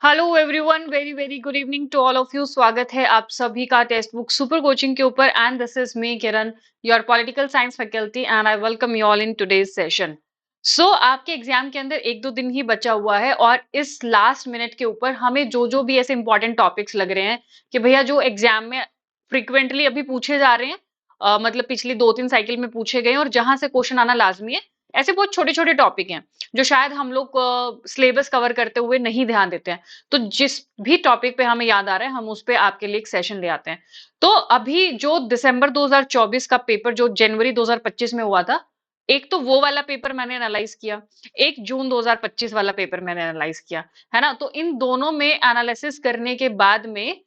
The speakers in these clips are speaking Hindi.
Hello everyone, very very good evening to all of you. स्वागत है आप सभी का टेक्स्ट बुक सुपर कोचिंग के ऊपर and this is me Kiran, your political science faculty and I welcome you all in today's session. So आपके एग्जाम के अंदर एक दो दिन ही बचा हुआ है और इस लास्ट मिनट के ऊपर हमें जो जो भी ऐसे इंपॉर्टेंट टॉपिक्स लग रहे हैं कि भैया जो एग्जाम में फ्रिक्वेंटली अभी पूछे जा रहे हैं, मतलब पिछली दो तीन साइकिल में पूछे गए हैं और जहां से क्वेश्चन आना लाजमी है, ऐसे बहुत छोटे छोटे टॉपिक हैं जो शायद हम लोग सिलेबस कवर करते हुए नहीं ध्यान देते हैं। तो जिस भी टॉपिक पे हमें याद आ रहा है हम उस पे आपके लिए एक सेशन ले आते हैं। तो अभी जो दिसंबर 2024 का पेपर जो जनवरी 2025 में हुआ था, एक तो वो वाला पेपर मैंने एनालाइज किया, एक जून 2025 वाला पेपर मैंने एनालाइज किया, है ना। तो इन दोनों में एनालिसिस करने के बाद में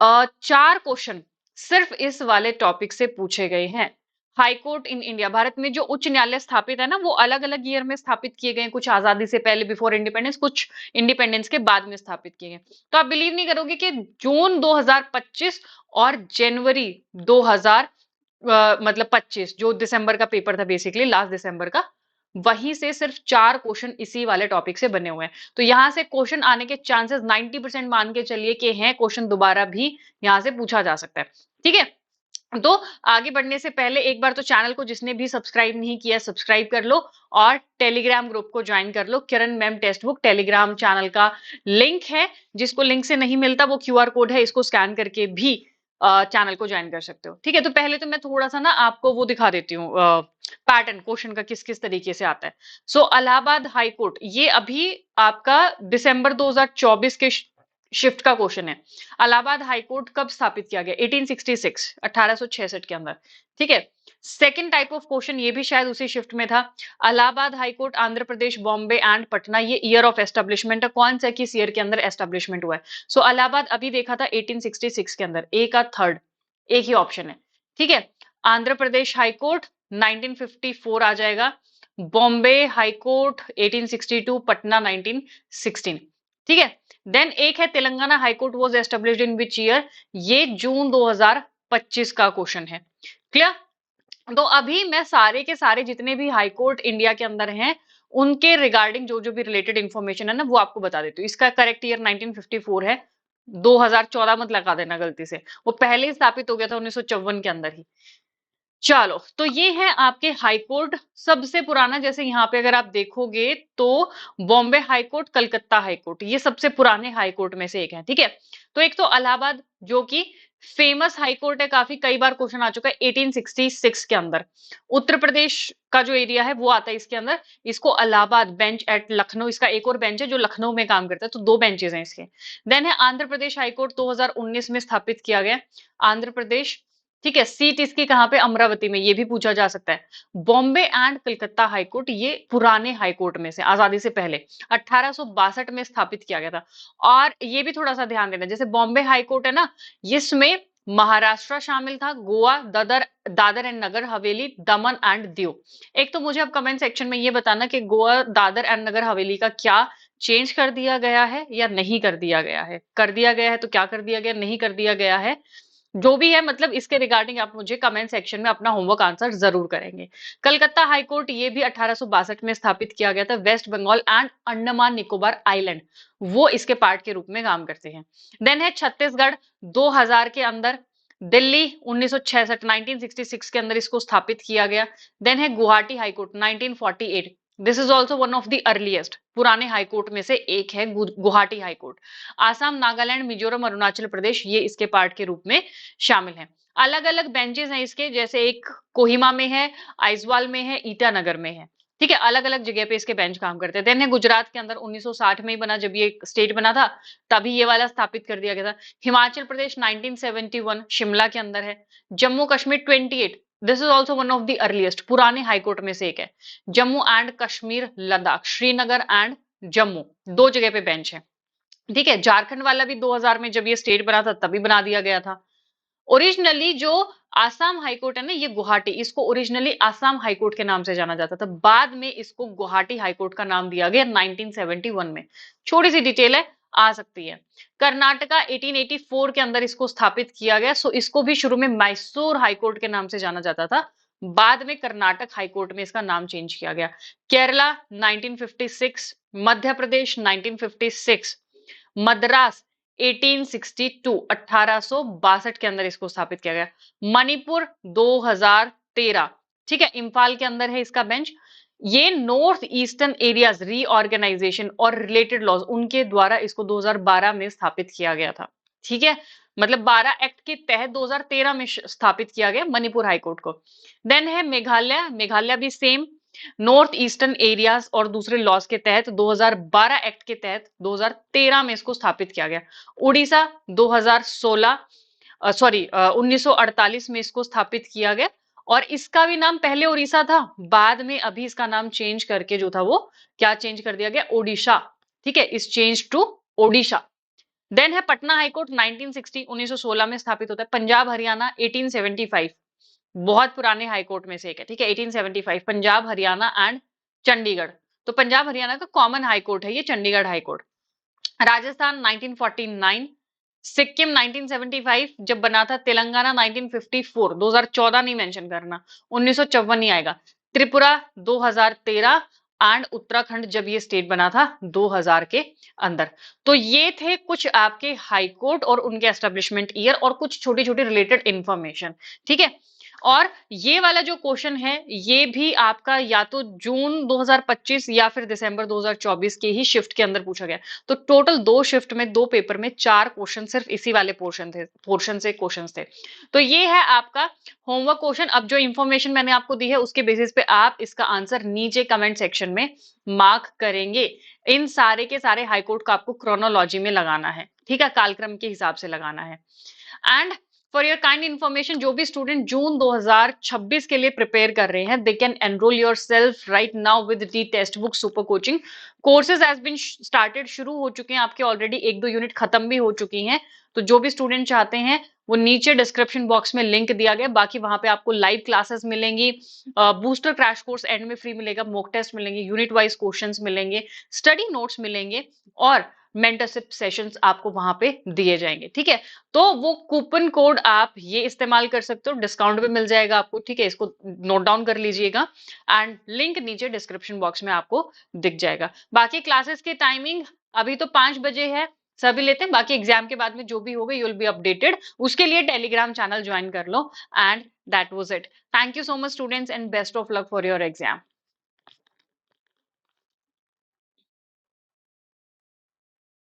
चार क्वेश्चन सिर्फ इस वाले टॉपिक से पूछे गए हैं। High court in India, Bharat में जो उच्च न्यायालय स्थापित है ना, वो अलग अलग ईयर में स्थापित किए गए हैं। कुछ आजादी से पहले बिफोर इंडिपेंडेंस, कुछ इंडिपेंडेंस के बाद में स्थापित किए गए। तो आप बिलीव नहीं करोगे कि जून 2025 और जनवरी 2000 मतलब 25, जो दिसंबर का पेपर था, बेसिकली लास्ट दिसंबर का, वहीं से सिर्फ चार क्वेश्चन इसी वाले टॉपिक से बने हुए हैं। तो यहां से क्वेश्चन आने के चांसेस 90% मान के चलिए कि हैं, क्वेश्चन दोबारा भी यहां से पूछा जा सकता है। ठीक है, तो आगे बढ़ने से पहले एक बार तो चैनल को जिसने भी सब्सक्राइब नहीं किया सब्सक्राइब कर लो और टेलीग्राम ग्रुप को ज्वाइन कर लो। Kiran ma'am text book Telegram channel का लिंक है। जिसको लिंक से नहीं मिलता वो क्यूआर कोड है, इसको स्कैन करके भी चैनल को ज्वाइन कर सकते हो। ठीक है, तो पहले तो मैं थोड़ा सा ना आपको वो दिखा देती हूँ, पैटर्न क्वेश्चन का किस किस तरीके से आता है। सो इलाहाबाद हाई कोर्ट, ये अभी आपका दिसंबर 2024 के शिफ्ट का क्वेश्चन है। इलाहाबाद हाई कोर्ट कब स्थापित किया गया? 1866, 1866 के अंदर। ठीक है, सेकंड टाइप ऑफ क्वेश्चन ये भी शायद उसी शिफ्ट में था। Allahabad high court Andhra Pradesh, Bombay and Patna, ये ईयर ऑफ एस्टेब्लिशमेंट है, कौन सा किस ईयर के अंदर एस्टेब्लिशमेंट हुआ है। सो इलाहाबाद अभी देखा था 1866 के अंदर, ए का थर्ड, एक ही ऑप्शन है। ठीक है, आंध्र प्रदेश हाई कोर्ट 1954 आ जाएगा, बॉम्बे हाई कोर्ट 1862, पटना 1916। ठीक है, देन एक है Telangana high court was established in which year, ये जून 2025 का क्वेश्चन है। क्लियर? तो अभी मैं सारे के सारे जितने भी हाई कोर्ट इंडिया के अंदर हैं उनके रिगार्डिंग जो जो भी रिलेटेड इंफॉर्मेशन है ना, वो आपको बता देती हूँ। इसका करेक्ट ईयर 1954 है, 2014 मत लगा देना गलती से, वो पहले ही स्थापित हो गया था 1954 के अंदर ही। चलो, तो ये है आपके हाई कोर्ट सबसे पुराना। जैसे यहाँ पे अगर आप देखोगे तो Bombay high court, Calcutta high court, ये सबसे पुराने हाई कोर्ट में से एक है। ठीक है, तो एक तो इलाहाबाद जो कि फेमस हाई कोर्ट है, काफी कई बार क्वेश्चन आ चुका है 1866 के अंदर। उत्तर प्रदेश का जो एरिया है वो आता है इसके अंदर, इसको इलाहाबाद बेंच एट लखनऊ, इसका एक और बेंच है जो लखनऊ में काम करता है, तो दो बेंचेस हैं इसके। देन है आंध्र प्रदेश हाई कोर्ट, 2019 में स्थापित किया गया, आंध्र प्रदेश। ठीक है, सीट इसकी कहाँ पे? अमरावती में, ये भी पूछा जा सकता है। Bombay and Calcutta high court, ये पुराने हाई कोर्ट में से, आजादी से पहले 1862 में स्थापित किया गया था। और ये भी थोड़ा सा ध्यान देना, जैसे बॉम्बे हाई कोर्ट है ना, इसमें महाराष्ट्र शामिल था, Goa, Dadar, Dadar and Nagar Haveli, Daman and Diu. एक तो मुझे अब कमेंट सेक्शन में ये बताना कि गोवा, दादर एंड नगर हवेली का क्या चेंज कर दिया गया है या नहीं कर दिया गया है। कर दिया गया है तो क्या कर दिया गया, नहीं कर दिया गया है, जो भी है, मतलब इसके रिगार्डिंग आप मुझे कमेंट सेक्शन में अपना होमवर्क आंसर जरूर करेंगे। कलकत्ता हाई कोर्ट, ये भी 1862 में स्थापित किया गया था, West Bengal and Andaman Nicobar island वो इसके पार्ट के रूप में काम करते हैं। देन है छत्तीसगढ़, 2000 के अंदर, दिल्ली 1966, 1966 के अंदर इसको स्थापित किया गया। देन है Guwahati high court 1948, this is also one of the earliest, पुराने हाई कोर्ट में से एक है गुवाहाटी हाई कोर्ट। आसाम, नागालैंड, मिजोरम, अरुणाचल प्रदेश, ये इसके पार्ट के रूप में शामिल हैं। अलग अलग बेंचेस हैं इसके, जैसे एक कोहिमा में है, आइजवाल में है, ईटानगर में है। ठीक है, अलग अलग जगह पे इसके बेंच काम करते हैं। देन है गुजरात के अंदर 1960 में ही बना, जब ये स्टेट बना था तभी ये वाला स्थापित कर दिया गया था। हिमाचल प्रदेश 1971 शिमला के अंदर है। Jammu Kashmir 28, this is also one of the earliest, पुराने हाईकोर्ट में से एक है। जम्मू एंड कश्मीर, लद्दाख, श्रीनगर एंड जम्मू, दो जगह पे बेंच है। ठीक है, झारखंड वाला भी 2000 में जब ये स्टेट बना था तभी बना दिया गया था। ओरिजिनली जो आसाम हाईकोर्ट है ना, ये गुवाहाटी, इसको ओरिजिनली आसाम हाईकोर्ट के नाम से जाना जाता था, बाद में इसको गुवाहाटी हाईकोर्ट का नाम दिया गया 1971 में। छोटी सी डिटेल है, आ सकती है। कर्नाटका 1884 के अंदर इसको स्थापित किया गया, सो इसको भी शुरू में मैसूर हाईकोर्ट के नाम से जाना जाता था, बाद में कर्नाटक हाईकोर्ट में इसका नाम चेंज किया गया। केरला 1956, मध्य प्रदेश 1956, मद्रास 1862 के अंदर इसको स्थापित किया गया। मणिपुर 2013, ठीक है, इम्फाल के अंदर है इसका बेंच। ये नॉर्थ ईस्टर्न एरियाज रीऑर्गेनाइजेशन और रिलेटेड लॉज उनके द्वारा इसको 2012 में स्थापित किया गया था, ठीक है, मतलब 12 एक्ट के तहत 2013 में स्थापित किया गया मणिपुर हाईकोर्ट को। देन है मेघालय, मेघालय भी सेम नॉर्थ ईस्टर्न एरियाज और दूसरे लॉज के तहत 2012 एक्ट के तहत 2013 में इसको स्थापित किया गया। उड़ीसा 2016 सॉरी 1948 में इसको स्थापित किया गया और इसका भी नाम पहले उड़ीसा था, बाद में अभी इसका नाम चेंज करके जो था वो क्या चेंज कर दिया गया, ओडिशा, ठीक है, इस चेंज टू ओडिशा। देन है पटना हाईकोर्ट 1960 1916 में स्थापित होता है। पंजाब हरियाणा 1875, बहुत पुराने हाईकोर्ट में से एक है, ठीक है, 1875 पंजाब हरियाणा एंड चंडीगढ़। तो पंजाब हरियाणा का कॉमन हाईकोर्ट है ये चंडीगढ़ हाईकोर्ट। राजस्थान 1949, सिक्किम 1975 जब बना था, तेलंगाना 1954, 2014 नहीं मेंशन करना, 1954 ही आएगा। त्रिपुरा 2013 एंड उत्तराखंड जब ये स्टेट बना था 2000 के अंदर। तो ये थे कुछ आपके हाई कोर्ट और उनके एस्टेब्लिशमेंट ईयर और कुछ छोटी छोटी रिलेटेड इंफॉर्मेशन, ठीक है। और ये वाला जो क्वेश्चन है ये भी आपका या तो जून 2025 या फिर दिसंबर 2024 के ही शिफ्ट के अंदर पूछा गया। तो टोटल 2 शिफ्ट में 2 पेपर में 4 क्वेश्चन सिर्फ इसी वाले पोर्शन से क्वेश्चन थे। तो ये है आपका होमवर्क क्वेश्चन। अब जो इंफॉर्मेशन मैंने आपको दी है उसके बेसिस पे आप इसका आंसर नीचे कमेंट सेक्शन में मार्क करेंगे। इन सारे के सारे हाईकोर्ट का आपको क्रोनोलॉजी में लगाना है, ठीक है, कालक्रम के हिसाब से लगाना है। And for your kind information, जो भी स्टूडेंट जून 2026 के लिए प्रिपेयर कर रहे हैं, they can enroll yourself right now with the textbook super coaching. Courses has been started, शुरू हो चुके हैं आपके, ऑलरेडी 1-2 यूनिट खत्म भी हो चुकी हैं। तो जो भी स्टूडेंट चाहते हैं वो नीचे डिस्क्रिप्शन बॉक्स में लिंक दिया गया, बाकी वहां पे आपको लाइव क्लासेस मिलेंगी, बूस्टर क्रैश कोर्स एंड में फ्री मिलेगा, मॉक टेस्ट मिलेंगे, यूनिट वाइज क्वेश्चंस मिलेंगे, स्टडी नोट्स मिलेंगे और मेंटरशिप सेशंस आपको वहां पे दिए जाएंगे, ठीक है। तो वो कूपन कोड आप ये इस्तेमाल कर सकते हो, डिस्काउंट भी मिल जाएगा आपको, ठीक है, इसको नोट डाउन कर लीजिएगा एंड लिंक नीचे डिस्क्रिप्शन बॉक्स में आपको दिख जाएगा। बाकी क्लासेस की टाइमिंग अभी तो 5 बजे है, सभी लेते हैं, बाकी एग्जाम के बाद में जो भी होगा यू विल बी अपडेटेड। उसके लिए टेलीग्राम चैनल ज्वाइन कर लो and that was it. Thank you so much students and best of luck for your exam.